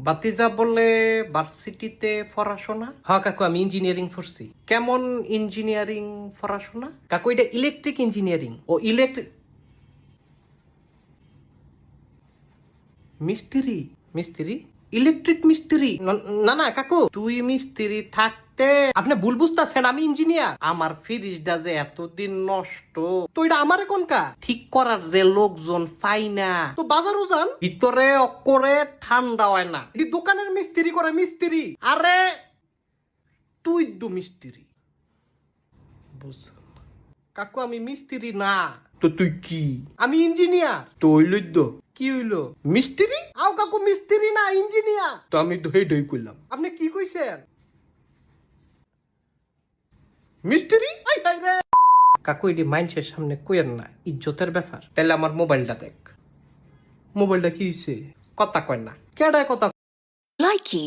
বাতিজা বলে ভার্সিটিতে পড়াশোনা? হ্যাঁ কাকু, আমি ইঞ্জিনিয়ারিং পড়ছি। কেমন ইঞ্জিনিয়ারিং পড়াশোনা কাকু? এটা ইলেকট্রিক ইঞ্জিনিয়ারিং। ও ইলেকট্রিক মিস্ত্রি? মিস্ত্রি? ইলেকট্রিক মিস্ত্রি? না না কাকু, তুই মিস্ত্রি থাকতে আপনি ভুল বুঝতেছেন, আমি ইঞ্জিনিয়ার। আমার ফ্রিজটা যে এতদিন নষ্ট, তো এটা আমার কোনকা ঠিক করার যে লোকজন পাই না, তো বাজারও যান, ভিতরে অকরে ঠান্ডা হয় না। এটি দোকানের মিস্ত্রি করে মিস্ত্রি। আরে তুই দু মিস্ত্রি বুঝছেন কাকু, আমি মিস্ত্রি না। তো তুই কি? আমি ইঞ্জিনিয়ার। তো হইল কি হইলো? মিস্ত্রি? আও কাকু, মিস্ত্রি না ইঞ্জিনিয়ার। তো আমি ধই ধই কইলাম, আপনি কি কইছেন? মিস্ত্রি? আই হাই রে কাকু, এটি মাইন্ডসের সামনে কইেন না, ইজ্জতের ব্যাপার। তাহলে আমার মোবাইলটা দেখ। মোবাইলটা কি হইছে? কথা কয় না কেডা কথা? Likey